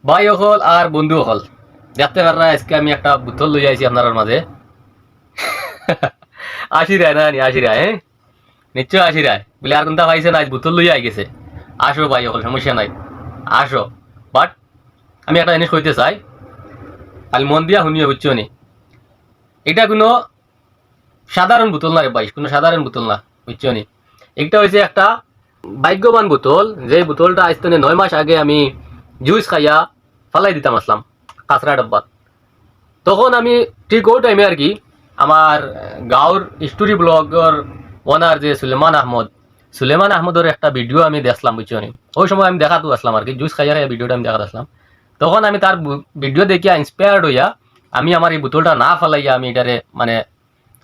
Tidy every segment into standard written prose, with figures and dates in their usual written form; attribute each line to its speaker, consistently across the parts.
Speaker 1: ভাই হল আর বন্ধু হল দেখতে পারা আজকে আমি একটা বোতল লই আইছি আপনার মাঝে। 80 রায় না নি 80 রায়, হ্যাঁ নিশ্চয় 80 রায় বলে আর কোনটা পাইছে না, আজ বোতল লই আই গেছে। আসো ভাই হল, সমস্যা নাই, আসো। বাট আমি একটা জিনিস কইতে চাই, খালি মন দিয়া শুনিও, বুঝছো নি? এটা কোনো সাধারণ বোতল না রে ভাই, কোনো সাধারণ বোতল না, বুঝছো নি? এটা হয়েছে একটা ভাগ্যবান বোতল, যে বোতলটা আজ 9 মাস আগে আমি জুস খাইয়া ফালাই দিতাম আসলাম কাঁচরা ডাব্বাত। তখন আমি ঠিক ওই টাইমে আর কি আমার গাঁওর স্টোরি ব্লগর ওনার যে সুলেমান আহমদের একটা ভিডিও আমি দেখলাম, বুঝছো নি? ওই সময় আমি দেখাতো আসলাম আর কি, জুস খাইয়া খাইয়া ভিডিওটা আমি দেখাতে আসলাম। তখন আমি তার ভিডিও দেখিয়া ইন্সপায়ার্ড হইয়া আমি আমার এই বোতলটা না ফালাইয়া আমি এটারে মানে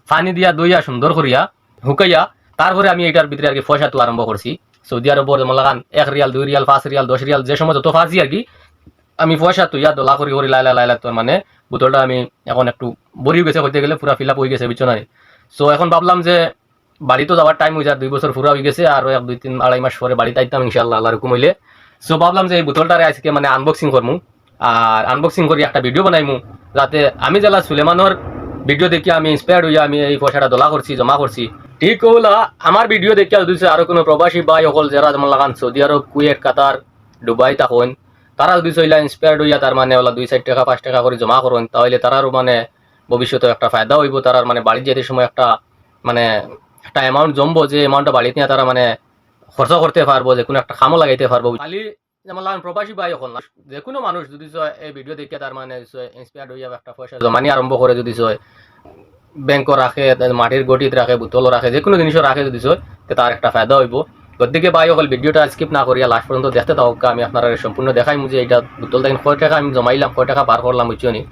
Speaker 1: পানি দিয়া দইয়া সুন্দর করিয়া হুকাইয়া তারপরে আমি এটার ভিতরে আর কি পয়সা তো আরম্ভ করছি। সৌদি আরবের মলাগান 1 রিয়াল 2 রিয়াল 5 রিয়াল 10 রিয়াল যে সময় যত ফাঁসি আর কি আমি পয়সা তুইয়া দোলা করি করি লাইলা লাইলা, তোর মানে বোতলটা আমি এখন একটু বড়ি গেছে, হইতে গেলে পুরা ফিল আপ হয়ে গেছে, বুঝছো না? সো এখন ভাবলাম যে বাড়িতে যাওয়ার টাইম হয়ে যায়, 2 বছর পুরা হয়ে গেছে, আর 1 2 3 2.5 মাস পরে বাড়িতে আইতাম ইনশাআল্লাহ আল্লাহর হুকুম হইলে। সো ভাবলাম যে এই বোতলটারে আজকে মানে আনবক্সিং করমু, আর আনবক্সিং করি একটা ভিডিও বানাইমু, যাতে আমি যারা সুলেমানোর ভিডিও দেখি আমি ইন্সপায়ার্ড হইয়া আমি এই পয়সাটা দোলা করছি, জমা করছি। ঠিক হলা আমার ভিডিও দেখিয়া যদি আরো কোনো প্রবাসী ভাই সকল যারা যেমন লাগান সৌদি আরব, কুয়েত, কাতার, দুবাই তখন তারা যদি চইলা ইন্সপায়ার্ড হইয়া তার মানে ওলা 2 4 টাকা 5 টাকা করে জমা করেন, তাহলে তারারও মানে ভবিষ্যতে একটা ফায়দা হইব। তারার মানে বাড়ি যেতে সময় একটা মানে একটা অ্যামাউন্ট জমবো, যে অ্যামাউন্টটা বাড়িতে নিয়ে তারা মানে খরচ করতে পারবো, যে কোনো একটা খামও লাগাইতে পারবো। খালি যেমন লাগান প্রবাসী ভাই এখন না, যে কোনো মানুষ যদি এই ভিডিও দেখে তার মানে ইন্সপায়ার্ড হইয়া একটা পয়সা জমানি আরম্ভ করে, যদি ব্যাংকও রাখে, মাটির গটিত রাখে, বোতলও রাখে, যে কোনো জিনিসও রাখে যদি তার একটা ফায়দা হইব। গতিকে ভাই সকল ভিডিওটা স্কিপ না করিয়া লাস্ট পর্যন্ত দেখতে থাকুক। আমি আপনারা সম্পূর্ণ দেখাইমু যে এটা বোতল দেখেন কয় টাকা আমি জমাইলাম, কয় টাকা বার করলাম, বুঝছো নি?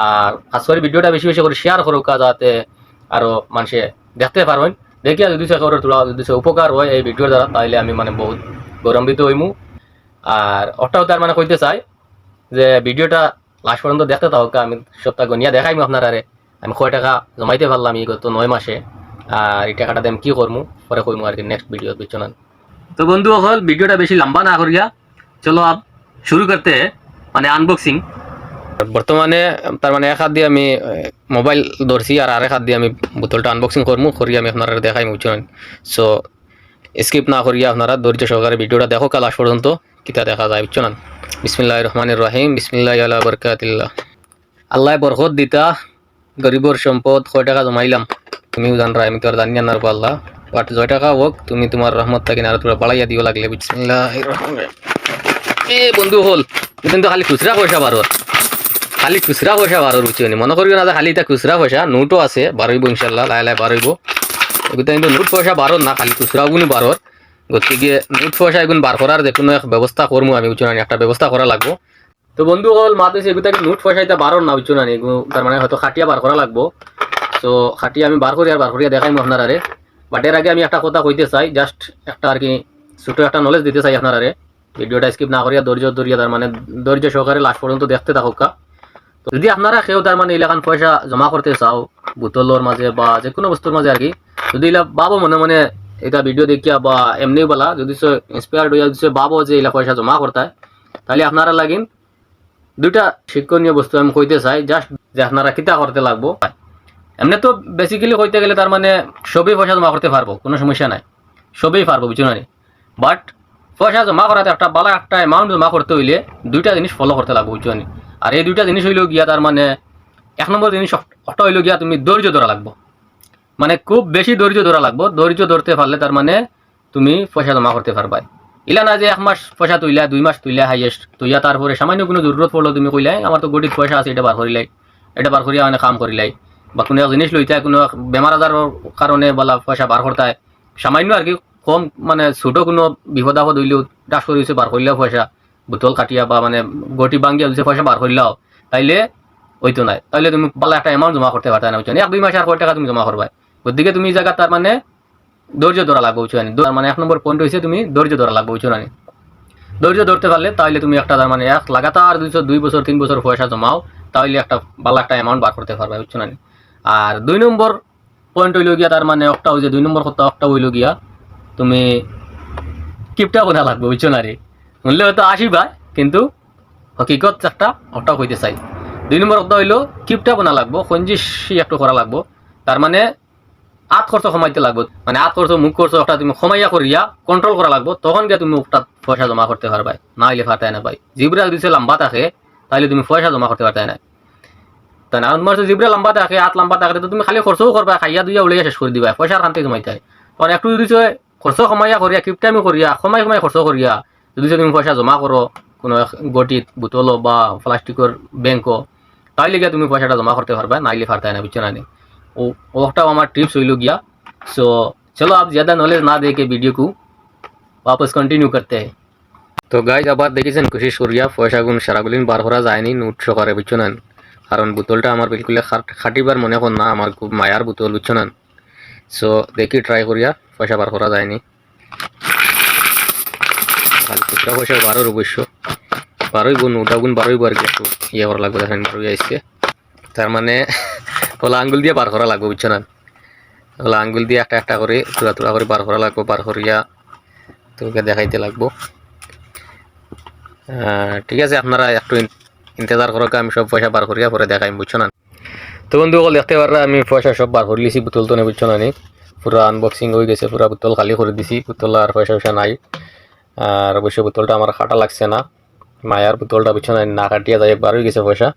Speaker 1: আর খাস করে ভিডিওটা বেশি বেশি করে শেয়ার করুক, যাতে আরো মানুষে দেখতে পারবেন। দেখিয়া যদি তোলা যদি উপকার হয় এই ভিডিওর দ্বারা, তাহলে আমি মানে বহুত গৌরবান্বিত হইমু। আর ওটাও তার মানে কইতে চাই যে ভিডিওটা লাস্ট পর্যন্ত দেখতে থাকুক। আমি সপ্তাহ গনিয়া দেখাইমু আপনারা আমি কয় টাকা জমাইতে পারলাম এই গত 9 মাসে, আর এই টাকাটা আমি কি করবো পরে কইমু আর কি নেক্সট ভিডিও, বুঝছো না? তো বন্ধু হল ভিডিওটা বেশি লম্বা না করিয়া চলো আপ শুরু করতে মানে আনবক্সিং। বর্তমানে তার মানে এক হাত দিয়ে আমি মোবাইল ধরছি, আর আরেক হাত দিয়ে আমি বোতলটা আনবক্সিং করবো, করি আমি আপনারা দেখাই, বুঝছো না? সো স্কিপ না করিয়া আপনারা ধৈর্য সহকারে ভিডিওটা দেখো কাল লাস্ট পর্যন্ত, কিতা দেখা যায়, বুঝছো না? বিসমিল্লাহির রহমানির রহিম, বিসমিল্লাহি আলা বারাকাতিল্লাহ। আল্লাহ বরকত দিতা, গরিবর সম্পদ। কয় টাকা জমাইলাম তুমিও জানরা, আমি তো আর জানি না পাল্লা, বাট 6 টাকা হোক তুমি তোমার রহমত থাকি না তোরা বাড়াইয়া দিও লাগলে। বিসমিল্লাহির রহমানির রহিম। এ বন্ধু হল কিন্তু খালি খুচরা পয়সা বারোর, খালি খুচরা পয়সা বারোর, বুঝছো নি? মনে করিও না যে খালি এটা খুচরা পয়সা, নোটও আছে বারইব ইনশাল্লাহ, লাই লাই বারইব। এগুলো কিন্তু নোট পয়সা বারোর না, খালি খুচরা গুণ বারোর। গতিকে নোট পয়সা এগুলো বার করার যে কোনো এক ব্যবস্থা করবো আমি, বুঝছো না? একটা ব্যবস্থা করা লাগবো। তো বন্ধু হল মাতে এগুলো নোট পয়সা এটা বারোর না, বুঝছো না? এগুলো তার মানে হয়তো খাটিয়া বার করা লাগবো। তো খাটিয়া আমি বার করিয়া দেখাইমু আপনারা। বাট এর আগে আমি একটা কথা কইতে চাই, জাস্ট একটা আর কি ছোট একটা নলেজ দিতে চাই আপনারা। ভিডিওটা স্কিপ না করিয়া ধৈর্য ধরিয়া তার মানে ধৈর্য সহকারে লাস্ট পর্যন্ত দেখতে থাকুক। তো যদি আপনারা কেউ তার মানে এলাকান পয়সা জমা করতে চাও বোতলের মাঝে বা যে কোনো বস্তুর মাঝে আর কি, যদি এলা বাবো মনে মনে এটা ভিডিও দেখিয়া বা এমনি বলা যদি ইন্সপায়ার্ড হইয়া যদি বাবো যে এলা পয়সা জমা করতে, তাহলে আপনারা লাগিন 2টা শিক্ষণীয় বস্তু আমি কইতে চাই, জাস্ট যে আপনারা কিতা করতে লাগবো। এমনি তো বেসিক্যালি কইতে গেলে তার মানে সবই পয়সা জমা করতে পারবো, কোনো সমস্যা নাই, সবই পারবো, বুঝছো না? বাট পয়সা জমা করাতে একটা বালা একটা অ্যামাউন্ট জমা করতে হইলে 2টা জিনিস ফলো করতে লাগবো, বুঝছো না? আর এই 2টা জিনিস হইলেও গিয়া তার মানে 1 নম্বর জিনিস ওটা হইলেও গিয়া তুমি ধৈর্য ধরা লাগবো, মানে খুব বেশি ধৈর্য ধরা লাগবো। ধৈর্য ধরতে পারলে তার মানে তুমি পয়সা জমা করতে পারবা। ইলা না যে 1 মাস পয়সা তুইলা 2 মাস তুইলা হাইয়েস্ট তুইয়া তারপরে সামান্য কোনো জরুরত পড়লো তুমি কইলাই আমার তো গটিত পয়সা আছে এটা বার করিলাই, এটা বার করিয়া মানে কাম করিলাই, বা কোনো এক জিনিস লইতে কোনো বেমার আজারের কারণে বলা পয়সা বার করতে সামান্য আর কি কম মানে ছোট কোনো বিপদ আপদ হইলেও ডাস করে বার করলেও পয়সা বোতল কাটিয়া বা মানে গটি ভাঙ্গিয়া দিচ্ছে পয়সা বার করলেও, তাইলে ওইতো নাই, তাইলে তুমি বালা একটা অ্যামাউন্ট জমা করতে পারতে না, বুঝছো? 1 2 মাস আর কয় টাকা তুমি জমা করবা। ওদিকে তুমি জায়গা তার মানে ধৈর্য ধরা লাগবে, বুঝছো? তার মানে 1 নম্বর পয়েন্ট হয়েছে তুমি ধৈর্য ধরা লাগবে, বুঝছো না? ধৈর্য ধরতে পারলে তাহলে তুমি একটা তার মানে এক লাগাতার 2 বছর 3 বছর পয়সা জমাও, তাহলে একটা বালা একটা অ্যামাউন্ট বার করতে পারবে, বুঝছো না? আর 2 নম্বর পয়েন্ট হইল গিয়া তার মানে একটা হইছে 2 নম্বর কথা একটা হইল গিয়া তুমি কিপটা বোনা লাগবে, বুঝছো না? মূল্য হয়তো 80 ভাই, কিন্তু হকিকত একটা ওটাও কইতে চাই। 2 নম্বর কথা হইল কিপটা বানা লাগবো, কঞ্জিসি একটু করা লাগবো। তার মানে আত খরচ কমাইতে লাগবো, মানে আত খরচ মুখ খরচ একটা তুমি কমাইয়া করিয়া কন্ট্রোল করা লাগবো, তখন গিয়ে তুমি একটা পয়সা জমা করতে পারবাই, না হইলে পারতাই না ভাই। জিবরা যদি লম্বা থাকে তাহলে তুমি পয়সা জমা করতে পারতাই না। তাই না? তোমার জিবরা লম্বা থাকে, হাত লম্বা থাকে, তো তুমি খালি খরচও করবা, খাইয়া দুইয়া উলিয়া শেষ করে দিবা, পয়সার খান থেকে জমাইতে হয়। কারণ একটু যদি খরচ কমাইয়া করিয়া কিপটামি করিয়া কমাই খরচ করিয়া যদি তুমি পয়সা জমা করো কোনো গটিত বোতল বা প্লাস্টিকের ব্যাংকও, তাইলে গিয়া তুমি পয়সাটা জমা করতে পারবা, নাইলে পারতাই না, বুঝছো না? ওটাও আমার टिप्स हुई गया। सो चलो आप ज़्यादा नॉलेज ना दे के वीडियो को वापस कंटिन्यू करते हैं। तो गाइज আবার দেখেছেন কোশিশ করিয়া পয়সাগুন সারাগুলিন বার করা যায়নি, নোট সহকারে, বুঝছো না? কারণ বোতলটা আমার বিলকুল খাটিবার মনে কর না, আমার খুব মায়ার বোতল, বুঝছো না? সো দেখি ট্রাই করিয়া পয়সা বার করা যায়নি, খালি খুচরা পয়সা বারোর অবশ্য বারোই গুণ ওটাগুন বারোই বার কি একটু ইয়ে করা লাগবে, দেখেন বারোই আসছে, তার মানে ওলা আঙ্গুল দিয়ে বার করা লাগবে, বুঝছো না? ওলা আঙ্গুল দিয়ে একটা একটা করে তুলা তুলা করে বার করা লাগবে, বার করিয়া তোকে দেখাইতে লাগবো। ঠিক আছে, আপনারা একটু ইন্তজার করো, আমি সব পয়সা বার করিয়া পরে দেখাই, বুঝছো না? তো বন্ধু বল দেখতে পাররা আমি পয়সা সব বার করে লিছি, বোতল তো নেই, বুঝছো না? পুরা আনবক্সিং হয়ে গেছে, পুরা বোতল খালি করে দিছি, বোতল আর পয়সা পয়সা নাই। আর অবশ্যই বোতলটা আমার খাটা লাগছে না, মায়ার বোতলটা, বুঝছো না? না কাটিয়া যাই বার হয়ে গেছে পয়সা।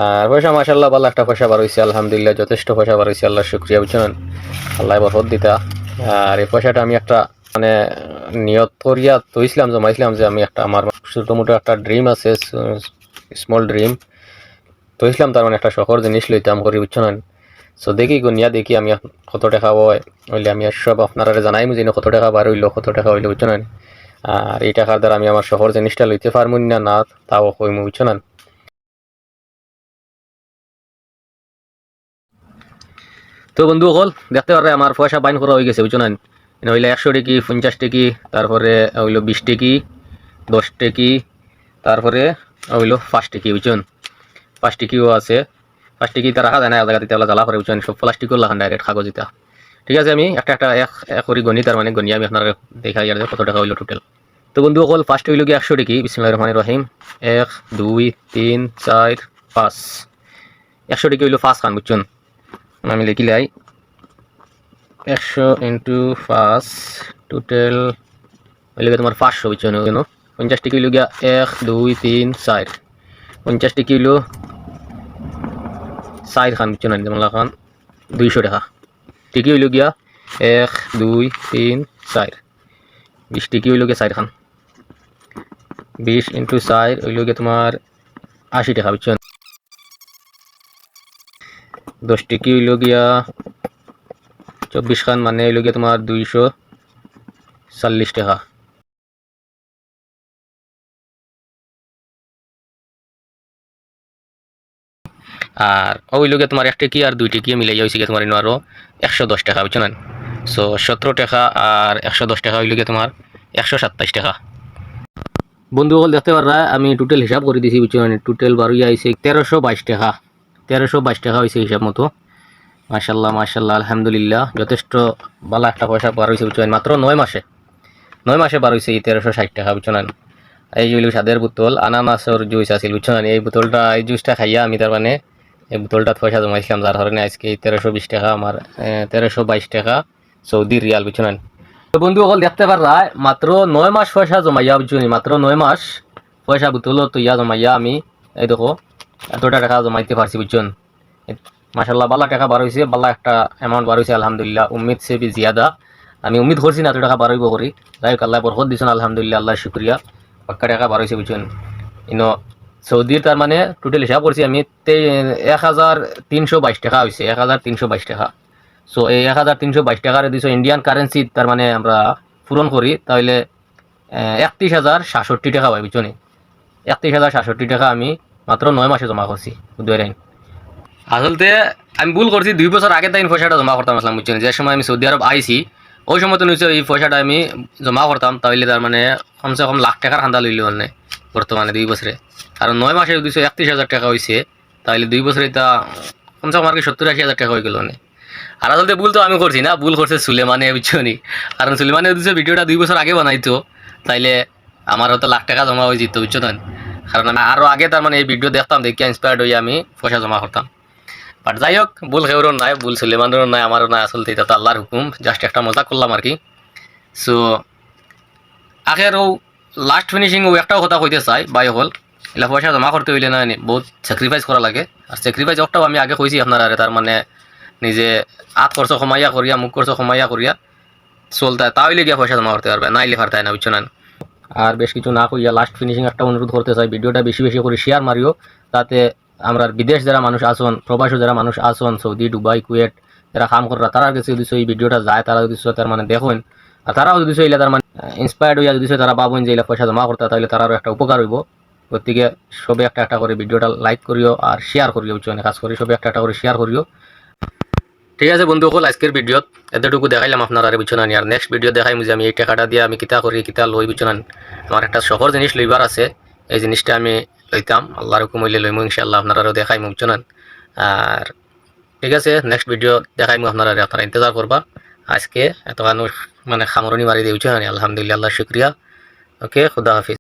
Speaker 1: আর পয়সা মাশাআল্লাহ ভালো একটা পয়সা বার হয়েছে, আলহামদুলিল্লাহ যথেষ্ট পয়সা বার হয়েছে, আল্লাহ শুক্রিয়া, বুঝছো না? আল্লাহ বরকত দিতা। আর এই পয়সাটা আমি একটা মানে নিয়ত করিয়া তৈছিলাম, জমাইছিলাম যে আমি একটা আমার ছোটো মোটো একটা ড্রিম আছে, স্মল ড্রিম তৈছিলাম, তার মানে একটা শহর জিনিস লইতাম করি, বুঝছো না? সো দেখি গুনিয়া দেখি আমি কত টাকা হইলে আমি সব আপনারা জানাইম যে কত টাকা বার হইলো, কত টাকা হইলো, বুঝছো না? আর এই টাকার দ্বারা আমি আমার শহর জিনিসটা লইতে পারবো না, না তাও কইম, বুঝছো না? তো বন্ধু সকল দেখতে পারে আমার পয়সা বাইন করা হয়ে গেছে, বুঝছো না? হইলে 100 টেকি, 50 টেকি, তারপরে হইলো 20 টেকি, 10 টেকি, তারপরে হইলো 5 টেকি, বুঝছেন? 5 টেকিও আছে, 5 টেকি তার রাখা যায় না জায়গা দিতে, জ্বালা করে, বুঝছেন? সব প্লাস্টিকও লাগান ডাইরেক্ট কাগজিতা। ঠিক আছে, আমি একটা একটা এক করি গণি, তার মানে গণিয়ে আমি আপনার দেখাই আর কত টাকা হইলো টোটাল। তো বন্ধু সকল ফার্স্ট হইল গিয়ে 100 টেকি, বিসমিল্লাহির রহমানির রহিম, 1 2 3 4 5, 100 টেকি হইলো 5 খান, বুঝছেন? আমি লিখি লাই 100 ইন্টু 5 টোটাল হইলে তোমার 500, বুঝছেন? 50 টিকি হইল গিয়া 1 2 3 4, 50 টিকি হইল 4 খান, বুঝছেন? যেমন খান 200 টাকা টিকি হইল গিয়া 1 2 3 4, 20 টিকি হইল গিয়া 4 খান, 20 ইন্টু 4 হইল গিয়া তোমার 80 টাকা, বুঝছেন? 10 টিকি হইল গিয়া 24 খান, মানে হইল গিয়া তোমার 240 টাকা। আর ওই লোকে তোমার 1 টেকি আর 2 টেকি মিলাই হয়েছে তোমার ইনো আরো 110 টাকা, বুঝছো না? সো 17 টাকা আর 110 টাকা হইল গিয়ে তোমার 127 টাকা। বন্ধু সকল দেখতে পারা আমি টোটাল হিসাব করে দিছি, বুঝছো না? টোটাল বারোই আইছে 1322 টাকা, 1322 টাকা হয়েছে হিসাব মতো। মাশাল্লাহ মাশাল্লাহ আলহামদুলিল্লাহ, যথেষ্ট ভালো একটা পয়সা বার হয়েছে, বুঝছো? মাত্র 9 মাসে বার হয়েছে এই 1360 টাকা, বুঝছো না? এই যে সাদের বোতল আনানাসের জুস আছিল, বুঝছো না? এই বোতলটা, এই জুসটা খাইয়া আমি তার মানে এই বোতলটা পয়সা জমাইছিলাম, যার কারণে আজকে 1320 টাকা আমার 1322 টাকা সৌদি রিয়াল, বুঝছো না? তো বন্ধু সকল দেখতে পারা মাত্র 9 মাস পয়সা জমাইয়া, বুঝছো? মাত্র 9 মাস পয়সা বোতল তো ইয়া জমাইয়া আমি এই দেখো এতটা টাকা জমাইতে পারছি, বুঝছো? মাশাল্লাহ ভালো টাকা বার হয়েছে, ভালো একটা অ্যামাউন্ট বার হয়েছে, আলহামদুলিল্লাহ। উম্মিদ সে বি জিয়াদা, আমি উম্মিদ করছি না এত টাকা বার হইব করি, যাই হোক আল্লাহ বরকত দিছেন, আলহামদুলিল্লাহ, আল্লাহ শুক্রিয়া। পাক্কা টাকা বার হয়েছে, বুঝছেন? ইনো সৌদির তার মানে টোটাল হিসাব করছি আমি 1322 টাকা হয়েছে, 1322 টাকা। সো এই 1322 টাকার 200 ইন্ডিয়ান কারেন্সি তার মানে আমরা পূরণ করি, তাহলে 31,067 টাকা হয়, বুঝছো? 31,067 টাকা আমি মাত্র 9 মাসে জমা করছি, বুঝতে আসলতে আমি ভুল করছি, 2 বছর আগে তাই পয়সাটা জমা করতাম আসলাম, বুঝছেন? যে সময় আমি সৌদি আরব আইছি ওই সময় তো নিশ্চয় এই পয়সাটা আমি জমা করতাম, তাহলে তার মানে কমসে কম লাখ টাকার হান্দা লইল মানে বর্তমানে 2 বছরে। কারণ 9 মাসে 231,000 টাকা হয়েছে, তাহলে 2 বছরে তা কমসে কম আর কি 70-80,000 টাকা হয়ে গেল মানে। আর আসলতে ভুল তো আমি করছি না, ভুল করছে সুলেমানে, বুঝছো? কারণ সুলেমানে ভিডিওটা 2 বছর আগে বানাইতো, তাইলে আমার হয়তো লাখ টাকা জমা হয়ে যেত, বুঝছো না? কারণ আমি আরও আগে তার মানে এই ভিডিও দেখতাম দেখে ইন্সপায়ার্ড হয়ে আমি পয়সা জমা করতাম। বাট যাই হোক, ভুল কেউরও নাই, ভুল সুলেমানেরও নাই, আমারও নাই, আসলে এটা তো আল্লাহর হুকুম, জাস্ট একটা মজা করলাম আর কি। সো আখের ও লাস্ট ফিনিশিং ও একটাও কথা কইতে চাই ভাই হল, এলা পয়সা জমা করতে হইলে না বহুত স্যাক্রিফাইস করা লাগে। আর স্যাক্রিফাইস একটাও আমি আগে কইছি আপনার, আর তার মানে নিজে আত খরচ কমাইয়া করিয়া মুখ খরচ কমাইয়া করিয়া চলতে তাহলে গিয়া পয়সা জমা করতে পারবে, নাইলে পারতাই না, বুঝছো না। আর বেশ কিছু না কইয়া লাস্ট ফিনিশিং একটা অনুরোধ করতে চাই, ভিডিওটা বেশি বেশি করে শেয়ার মারিও, তাতে আমরা বিদেশ যারা মানুষ আসন, প্রবাসী যারা মানুষ আসন, সৌদি, দুবাই, কুয়েট যারা কাম করা, তারা কাছে যদি এই ভিডিওটা যায়, তারা যদি তার মানে দেখুন, আর তারাও যদি এলা তার মানে ইন্সপায়ার্ড হইয়া যদি তারা ভাবেন যে এলা পয়সা জমা করতে, তাহলে তারারও একটা উপকার হইব। গতিকে সবে একটা একটা করে ভিডিওটা লাইক করিও আর শেয়ার করিও, বুঝছো না, কাজ করি সবে একটা একটা করে শেয়ার করিও। ঠিক আছে বন্ধু সকল, আজকের ভিডিওত এতটুকু দেখাইলাম আপনার, আর বুঝছো না। আর নেক্সট ভিডিও দেখাইম যে আমি এই টাকাটা দিয়ে আমি কিতা করি, কিতা লই, বুঝছো না। আমার একটা শহর জিনিস লইবার আছে, এই জিনিসটা আমি লইতাম, আল্লাহর হুকুম হইলে লইমু ইনশাআল্লাহ, আপনারাও দেখাইমু, বুঝছো না। আর ঠিক আছে, নেক্সট ভিডিও দেখাইমু আপনারা ইন্তজার করবা। আজকে এতখানি মানে খামরনি মারি দিয়ে, বুঝছো না। আলহামদুলিল্লাহ, আল্লাহ শুক্রিয়া। ওকে, খুদা হাফিজ।